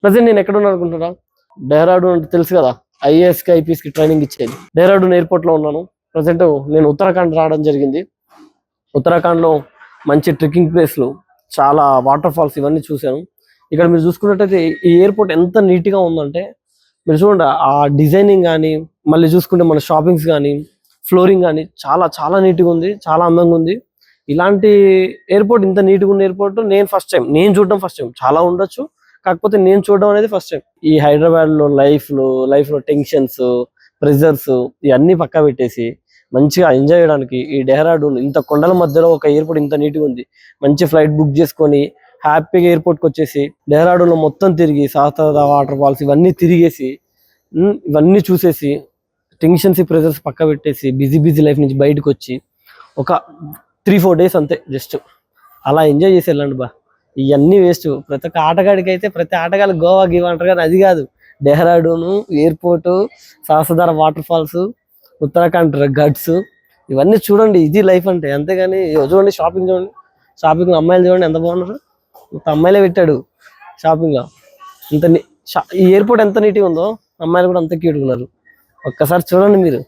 Present నేను ఎక్కడ ఉన్నాను అనుకుంటున్నా? డెహ్రాడూన్ అంటే తెలుసు కదా, ఐఏఎస్ కి ఐపీఎస్ కి ట్రైనింగ్ ఇచ్చేది. డెహ్రాడూన్ ఎయిర్పోర్ట్ లో ఉన్నాను ప్రజెంట్. నేను ఉత్తరాఖండ్ రావడం జరిగింది. ఉత్తరాఖండ్ లో మంచి ట్రెక్కింగ్ ప్లేస్లు, చాలా వాటర్ ఫాల్స్ ఇవన్నీ చూశాను. ఇక్కడ మీరు చూసుకున్నట్టయితే ఈ ఎయిర్పోర్ట్ ఎంత నీట్ గా ఉందంటే మీరు చూడండి. ఆ డిజైనింగ్ కానీ, మళ్ళీ చూసుకుంటే మన షాపింగ్స్ కానీ, ఫ్లోరింగ్ కానీ చాలా చాలా నీట్ గా ఉంది, చాలా అందంగా ఉంది. ఇలాంటి ఎయిర్పోర్ట్, ఇంత నీట్ గా ఉన్న ఎయిర్పోర్ట్ నేను ఫస్ట్ టైం నేను చూడడం. ఫస్ట్ టైం చాలా ఉండొచ్చు, కాకపోతే నేను చూడడం అనేది ఫస్ట్ టైం. ఈ హైదరాబాద్ లో లైఫ్ లో టెన్షన్స్, ప్రెజర్స్ ఇవన్నీ పక్కా పెట్టేసి మంచిగా ఎంజాయ్ చేయడానికి ఈ డెహ్రాడూన్ ఇంత కొండల మధ్యలో ఒక ఎయిర్పోర్ట్ ఇంత నీట్ గా ఉంది. మంచి ఫ్లైట్ బుక్ చేసుకొని హ్యాపీగా ఎయిర్పోర్ట్ కి వచ్చేసి డెహ్రాడూన్ లో మొత్తం తిరిగి సహస్రధార వాటర్ ఫాల్స్ ఇవన్నీ తిరిగేసి ఇవన్నీ చూసేసి టెన్షన్స్ ప్రెజర్స్ పక్క పెట్టేసి బిజీ లైఫ్ నుంచి బయటకు వచ్చి ఒక 3-4 days అంతే జస్ట్ అలా ఎంజాయ్ చేసి వెళ్ళండి బా. ఇవన్నీ వేస్ట్. ప్రతి ఒక్క ఆటగాడికి అయితే, ప్రతి ఆటగాళ్ళు గోవా గివ్ అంటారు కానీ అది కాదు. Dehradun airport, సహస్రధార water falls, Uttarakhand గడ్స్ ఇవన్నీ చూడండి. ఇది లైఫ్ అంటే. అంతేగాని చూడండి షాపింగ్, చూడండి షాపింగ్ అమ్మాయిలు చూడండి ఎంత బాగున్నారు. మొత్తం అమ్మాయిలే పెట్టాడు షాపింగ్ లో. ఇంత ఈ ఎయిర్పోర్ట్ ఎంత నీట్గా ఉందో అమ్మాయిలు కూడా అంత క్యూట్గా ఉన్నారు. ఒక్కసారి చూడండి మీరు.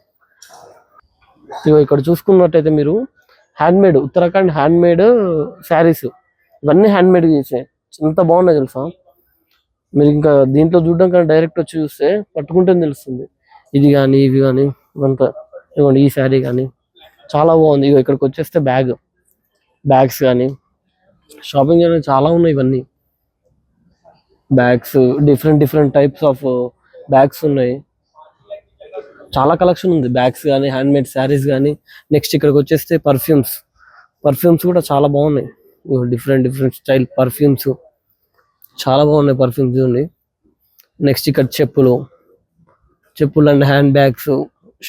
ఇక్కడ చూసుకున్నట్టయితే మీరు హ్యాండ్మేడ్, ఉత్తరాఖండ్ హ్యాండ్మేడ్ శారీస్ ఇవన్నీ హ్యాండ్మేడ్ చేసాయి. ఎంత బాగున్నాయి తెలుసా. మీరు ఇంకా దీంట్లో చూడడం కానీ డైరెక్ట్ వచ్చి చూస్తే పట్టుకుంటే తెలుస్తుంది. ఇది కానీ ఇవి కానీ ఇవంతా. ఇవ్వండి ఈ శారీ కానీ చాలా బాగుంది. ఇక్కడికి వచ్చేస్తే బ్యాగ్స్ కానీ షాపింగ్ అనేది చాలా ఉన్నాయి. ఇవన్నీ bags, different types of bags ఉన్నాయి. చాలా కలెక్షన్ ఉంది. బ్యాగ్స్ కానీ, హ్యాండ్మేడ్ శారీస్ కానీ. నెక్స్ట్ ఇక్కడికి వచ్చేస్తే పర్ఫ్యూమ్స్ కూడా చాలా బాగున్నాయి. డిఫరెంట్ స్టైల్ పర్ఫ్యూమ్స్ చాలా బాగున్నాయి. పర్ఫ్యూమ్స్ ఉంది. నెక్స్ట్ ఇక్కడ చెప్పులు and hand bags,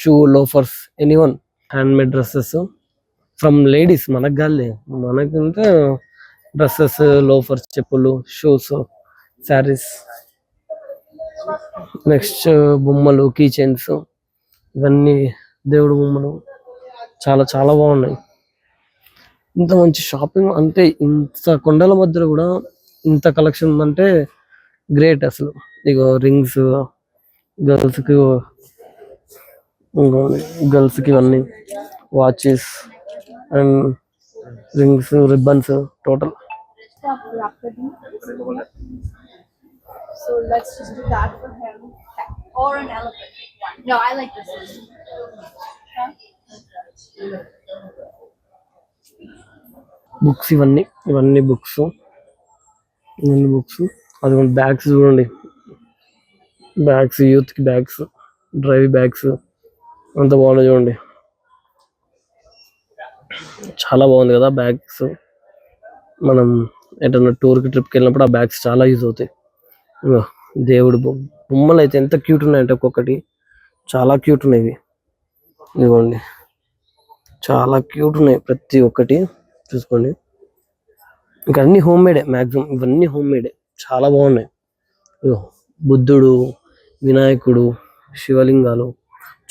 shoe, loafers, anyone. Handmade dresses from ladies, మనకు కాదులే, మనకంటే డ్రెస్సెస్, లోఫర్స్, చెప్పులు, షూస్, శారీస్. నెక్స్ట్ బొమ్మలు, కీ చైన్స్, ఇవన్నీ దేవుడు బొమ్మలు చాలా చాలా బాగున్నాయి. ఇంత మంచి షాపింగ్ అంటే, ఇంత కొండల మధ్యలో కూడా ఇంత కలెక్షన్ ఉందంటే గ్రేట్ అసలు. ఇగో రింగ్స్, గర్ల్స్ కి ఇవన్నీ watches and rings, ribbons total. So let's just do that for him. Or an elephant. No, I like this one. Books, ఇవన్నీ బుక్స్. అది బ్యాగ్స్ చూడండి. బ్యాగ్స్, యూత్ కి బ్యాగ్స్, డ్రైవ్ బ్యాగ్స్ అంత బాగున్నాయి చూడండి. చాలా బాగుంది కదా బ్యాగ్స్. మనం ఎటన్నా టూర్కి, ట్రిప్కి వెళ్ళినప్పుడు ఆ బ్యాగ్స్ చాలా యూజ్ అవుతాయి. దేవుడు బొమ్మలు అయితే ఎంత క్యూట్ ఉన్నాయంటే ఒక్కొక్కటి చాలా క్యూట్ ఉన్నాయి. ఇదిగోండి చాలా క్యూట్ ఉన్నాయి ప్రతి ఒక్కటి. చూసుకోండి. ఇంకా అన్ని హోమ్ మేడే మ్యాక్సిమం. ఇవన్నీ హోమ్ మేడే, చాలా బాగున్నాయి. బుద్ధుడు, వినాయకుడు, శివలింగాలు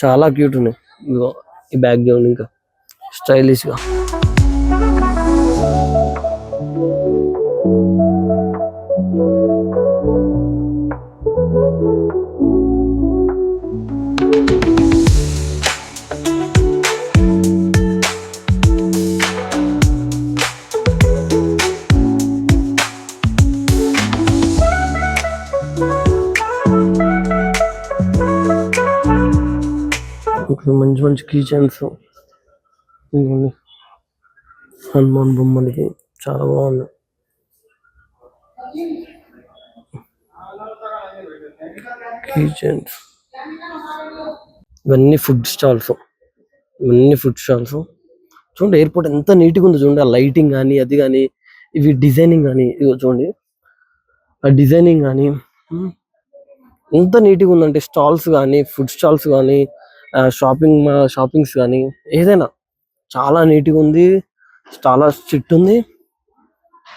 చాలా క్యూట్ ఉన్నాయి. ఇదిగో ఈ బ్యాగ్ చూడండి, ఇంకా స్టైలిష్ గా. మంచి కీ చైన్స్, హనుమాన్ బొమ్మలకి చాలా బాగుంది. కీ చైన్స్, ఇవన్నీ ఫుడ్ స్టాల్స్. చూడండి ఎయిర్పోర్ట్ ఎంత నీట్గా ఉందో చూడండి. ఆ లైటింగ్ కానీ, అది కానీ, ఇవి డిజైనింగ్ కానీ, ఇవి చూడండి ఆ డిజైనింగ్ కానీ ఎంత నీట్గా ఉందంటే. స్టాల్స్ కానీ, ఫుడ్ స్టాల్స్ కానీ, షాపింగ్స్ కానీ, ఏదైనా చాలా నీట్గా ఉంది. చాలా స్ట్రిక్ట్ ఉంది,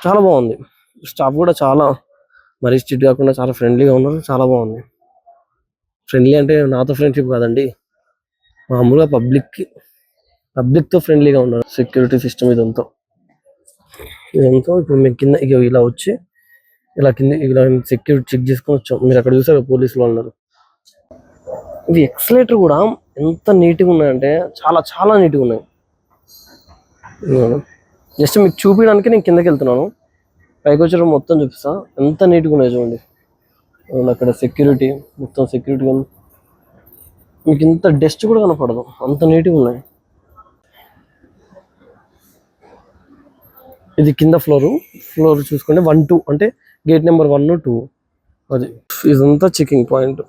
చాలా బాగుంది. స్టాఫ్ కూడా చాలా మరీ స్ట్రిక్ట్ కాకుండా చాలా ఫ్రెండ్లీగా ఉన్నారు. చాలా బాగుంది. ఫ్రెండ్లీ అంటే నాతో ఫ్రెండ్షిప్ కాదండి, మామూలుగా పబ్లిక్తో ఫ్రెండ్లీగా ఉన్నారు. సెక్యూరిటీ సిస్టమ్ ఇదంతా ఇప్పుడు మేము కింద ఇలా వచ్చి ఇలా కింద ఇలా సెక్యూరిటీ చెక్ చేసుకొని వచ్చాం. మీరు అక్కడ చూసారు పోలీసులు ఉన్నారు. ఇది ఎక్సలేటర్ కూడా ఎంత నీట్గా ఉన్నాయంటే చాలా చాలా నీట్గా ఉన్నాయి. జస్ట్ మీకు చూపించడానికి నేను కిందకి వెళ్తున్నాను. పైకి వచ్చారు మొత్తం చూపిస్తా. ఎంత నీట్గా ఉన్నాయి చూడండి. అక్కడ సెక్యూరిటీ మొత్తం సెక్యూరిటీ మీకు ఇంత డస్ట్ కూడా కనపడదు, అంత నీట్గా ఉన్నాయి. ఇది కింద ఫ్లోర్ చూసుకోండి. 1, 2 అంటే గేట్ నెంబర్ 1, 2 అది. ఇదంతా చెకింగ్ పాయింట్.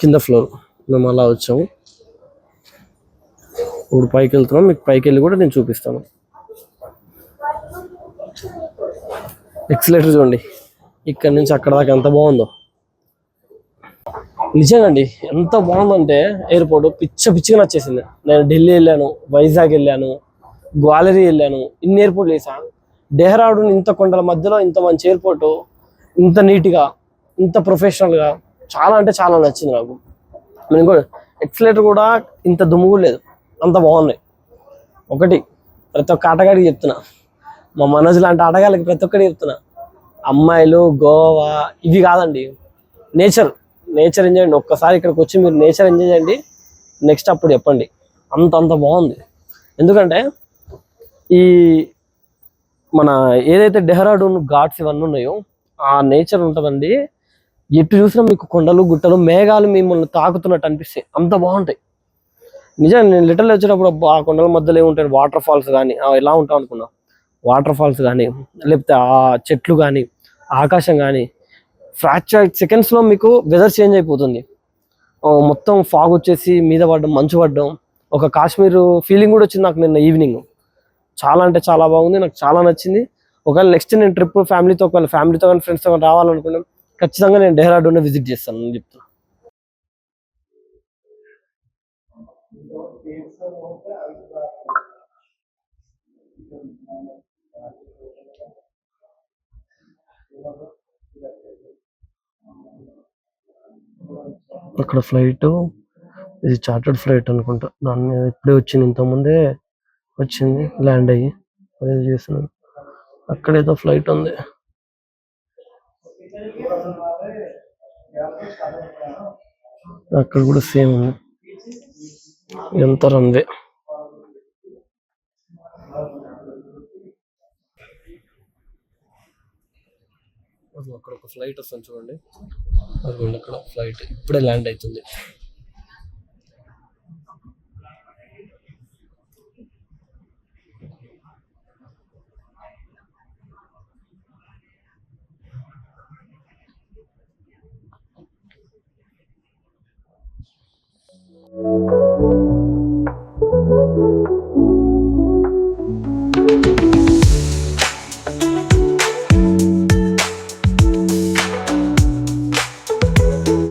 కింద ఫ్లోర్ మేము అలా వచ్చాము. ఇప్పుడు పైకి వెళ్తున్నాం. మీకు పైకి వెళ్ళి కూడా నేను చూపిస్తాను. ఎక్సలేటర్ చూడండి, ఇక్కడ నుంచి అక్కడ దాకా ఎంత బాగుందో. నిజంగా అండి, ఎంత బాగుందంటే ఎయిర్పోర్ట్ పిచ్చిగా నచ్చేసింది. నేను ఢిల్లీ వెళ్ళాను, వైజాగ్ వెళ్ళాను, గ్వాలరీ వెళ్ళాను, ఇన్ని ఎయిర్పోర్ట్లు వేసాను. డెహ్రాడూన్ ఇంత కొండల మధ్యలో ఇంత మంచి ఎయిర్పోర్టు, ఇంత నీట్గా, ఇంత ప్రొఫెషనల్గా చాలా అంటే చాలా నచ్చింది నాకు. నేను కూడా ఎక్సలేటర్ కూడా ఇంత దుమ్ము లేదు, అంత బాగున్నాయి. ఒకటి ప్రతి ఒక్క ఆటగాడికి చెప్తున్నా, మా మనోజ్ లాంటి ఆటగాళ్ళకి ప్రతి ఒక్కటి చెప్తున్నా, అమ్మాయిలు గోవా ఇవి కాదండి, నేచర్ ఎంజాయ్ చేయండి. ఒక్కసారి ఇక్కడికి వచ్చి మీరు నేచర్ ఎంజాయ్ చేయండి. నెక్స్ట్ అప్పుడు చెప్పండి. అంత బాగుంది. ఎందుకంటే ఈ మన ఏదైతే డెహ్రాడూన్ ఘాట్స్ ఇవన్నీ ఉన్నాయో ఆ నేచర్ ఉంటుందండి. ఎటు చూసినా మీకు కొండలు గుట్టలు మేఘాలు మిమ్మల్ని తాకుతున్నట్టు అనిపిస్తాయి, అంత బాగుంటాయి. నిజంగా నేను లిటరల్ వచ్చేటప్పుడు ఆ కొండల మధ్యలో ఏముంటాయి వాటర్ ఫాల్స్ కానీ ఎలా ఉంటాం అనుకున్నా. వాటర్ ఫాల్స్ కానీ లేకపోతే ఆ చెట్లు కానీ ఆకాశం కానీ ఫ్రాక్చర్ సెకండ్స్లో మీకు వెదర్ చేంజ్ అయిపోతుంది. మొత్తం ఫాగ్ వచ్చేసి మీద పడడం, మంచు పడడం, ఒక కాశ్మీర్ ఫీలింగ్ కూడా వచ్చింది నాకు నిన్న ఈవినింగ్. చాలా అంటే చాలా బాగుంది, నాకు చాలా నచ్చింది. ఒకవేళ నెక్స్ట్ నేను ట్రిప్ ఫ్యామిలీతో కానీ ఫ్రెండ్స్తో కానీ రావాలనుకున్నాను, ఖచ్చితంగా నేను డెహ్రాడూన్ విజిట్ చేస్తాను అని చెప్తాను. అక్కడ ఫ్లైట్, ఇది చార్టర్డ్ ఫ్లైట్ అనుకుంటా. దాని మీద ఇప్పుడే వచ్చింది, ఇంతకుముందే వచ్చింది ల్యాండ్ అయ్యి అదే చేస్తున్నాను. అక్కడేదో ఫ్లైట్ ఉంది. అక్కడ కూడా సేమ్ ఉంది, ఎంత రన్వే. అక్కడ ఒక ఫ్లైట్ వస్తుంది చూడండి, అదిగోండి అక్కడ ఫ్లైట్ ఇప్పుడే ల్యాండ్ అవుతుంది.